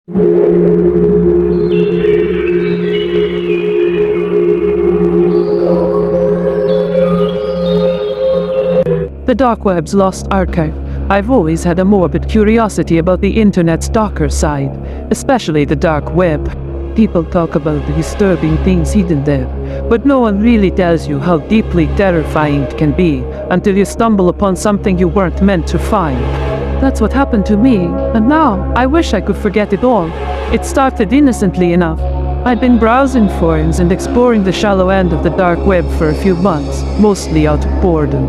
The dark web's lost archive. I've always had a morbid curiosity about the internet's darker side, especially the dark web. People talk about the disturbing things hidden there, but no one really tells you how deeply terrifying it can be until you stumble upon something you weren't meant to find. That's what happened to me, and now I wish I could forget it all. It started innocently enough. I'd been browsing forums and exploring the shallow end of the dark web for a few months, mostly out of boredom.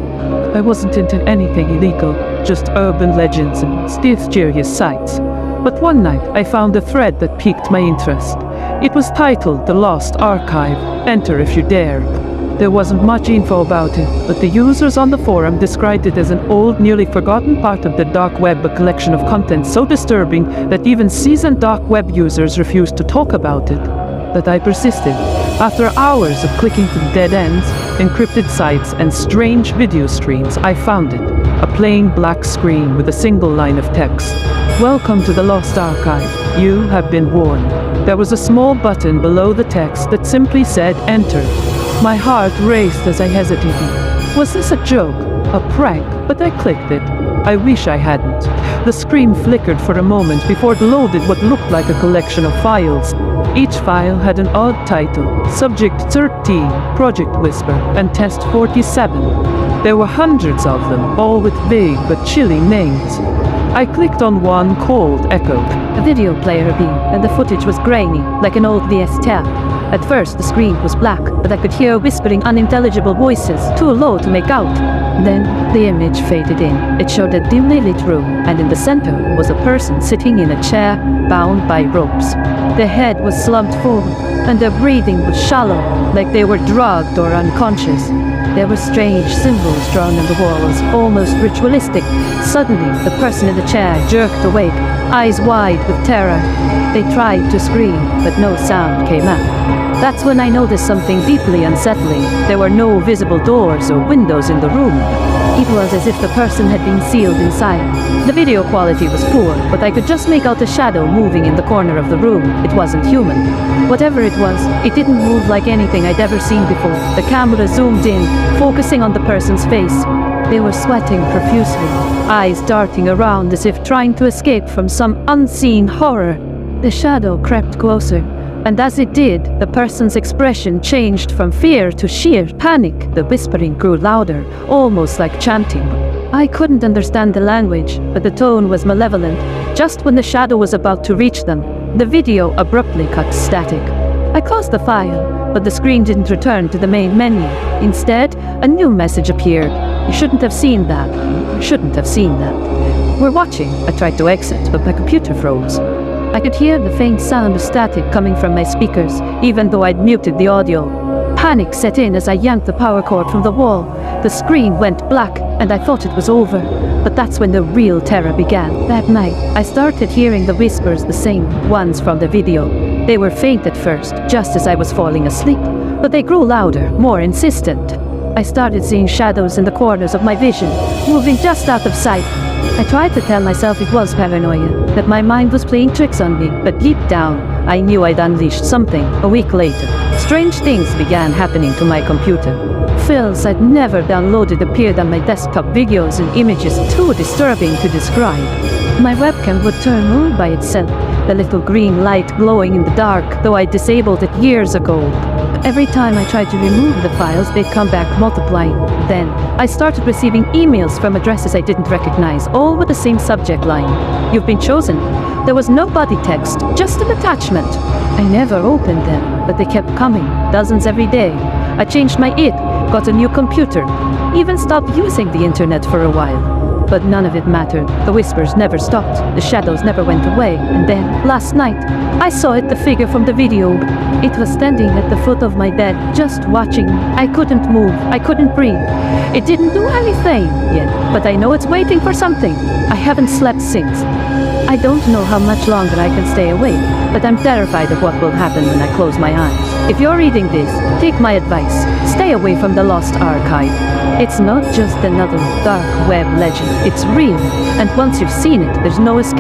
I wasn't into anything illegal, just urban legends and mysterious sites. But one night I found a thread that piqued my interest. It was titled The Lost Archive. Enter if you dare. There wasn't much info about it, but the users on the forum described it as an old, nearly forgotten part of the dark web, a collection of content so disturbing that even seasoned dark web users refused to talk about it. But I persisted. After hours of clicking through dead ends, encrypted sites, and strange video streams, I found it. A plain black screen with a single line of text. Welcome to the Lost Archive. You have been warned. There was a small button below the text that simply said Enter. My heart raced as I hesitated. Was this a joke? A prank? But I clicked it. I wish I hadn't. The screen flickered for a moment before it loaded what looked like a collection of files. Each file had an odd title, Subject 13, Project Whisper, and Test 47. There were hundreds of them, all with vague but chilling names. I clicked on one called Echo. A video player appeared, and the footage was grainy, like an old VS tape. At first, the screen was black, but I could hear whispering unintelligible voices, too low to make out. Then, the image faded in. It showed a dimly lit room, and in the center was a person sitting in a chair, bound by ropes. Their head was slumped forward, and their breathing was shallow, like they were drugged or unconscious. There were strange symbols drawn on the walls, almost ritualistic. Suddenly, the person in the chair jerked awake, eyes wide with terror. They tried to scream, but no sound came out. That's when I noticed something deeply unsettling. There were no visible doors or windows in the room. It was as if the person had been sealed inside. The video quality was poor, but I could just make out a shadow moving in the corner of the room. It wasn't human. Whatever it was, it didn't move like anything I'd ever seen before. The camera zoomed in, focusing on the person's face. They were sweating profusely, eyes darting around as if trying to escape from some unseen horror. The shadow crept closer, and as it did, the person's expression changed from fear to sheer panic. The whispering grew louder, almost like chanting. I couldn't understand the language, but the tone was malevolent. Just when the shadow was about to reach them, the video abruptly cut static. I closed the file, but the screen didn't return to the main menu. Instead, a new message appeared. You shouldn't have seen that. You shouldn't have seen that. We're watching. I tried to exit, but my computer froze. I could hear the faint sound of static coming from my speakers, even though I'd muted the audio. Panic set in as I yanked the power cord from the wall. The screen went black, and I thought it was over. But that's when the real terror began. That night, I started hearing the whispers, the same ones from the video. They were faint at first, just as I was falling asleep, but they grew louder, more insistent. I started seeing shadows in the corners of my vision, moving just out of sight. I tried to tell myself it was paranoia, that my mind was playing tricks on me, but deep down, I knew I'd unleashed something. A week later, strange things began happening to my computer. Files I'd never downloaded appeared on my desktop, videos and images too disturbing to describe. My webcam would turn on by itself, the little green light glowing in the dark, though I disabled it years ago. Every time I tried to remove the files, they'd come back multiplying. Then, I started receiving emails from addresses I didn't recognize, all with the same subject line. You've been chosen. There was no body text, just an attachment. I never opened them, but they kept coming, dozens every day. I changed my ID, got a new computer, even stopped using the internet for a while. But none of it mattered. The whispers never stopped. The shadows never went away. And then, last night, I saw it, the figure from the video. It was standing at the foot of my bed, just watching me. I couldn't move. I couldn't breathe. It didn't do anything yet, but I know it's waiting for something. I haven't slept since. I don't know how much longer I can stay awake, but I'm terrified of what will happen when I close my eyes. If you're reading this, take my advice. Stay away from the Lost Archive. It's not just another dark web legend. It's real, and once you've seen it, there's no escape.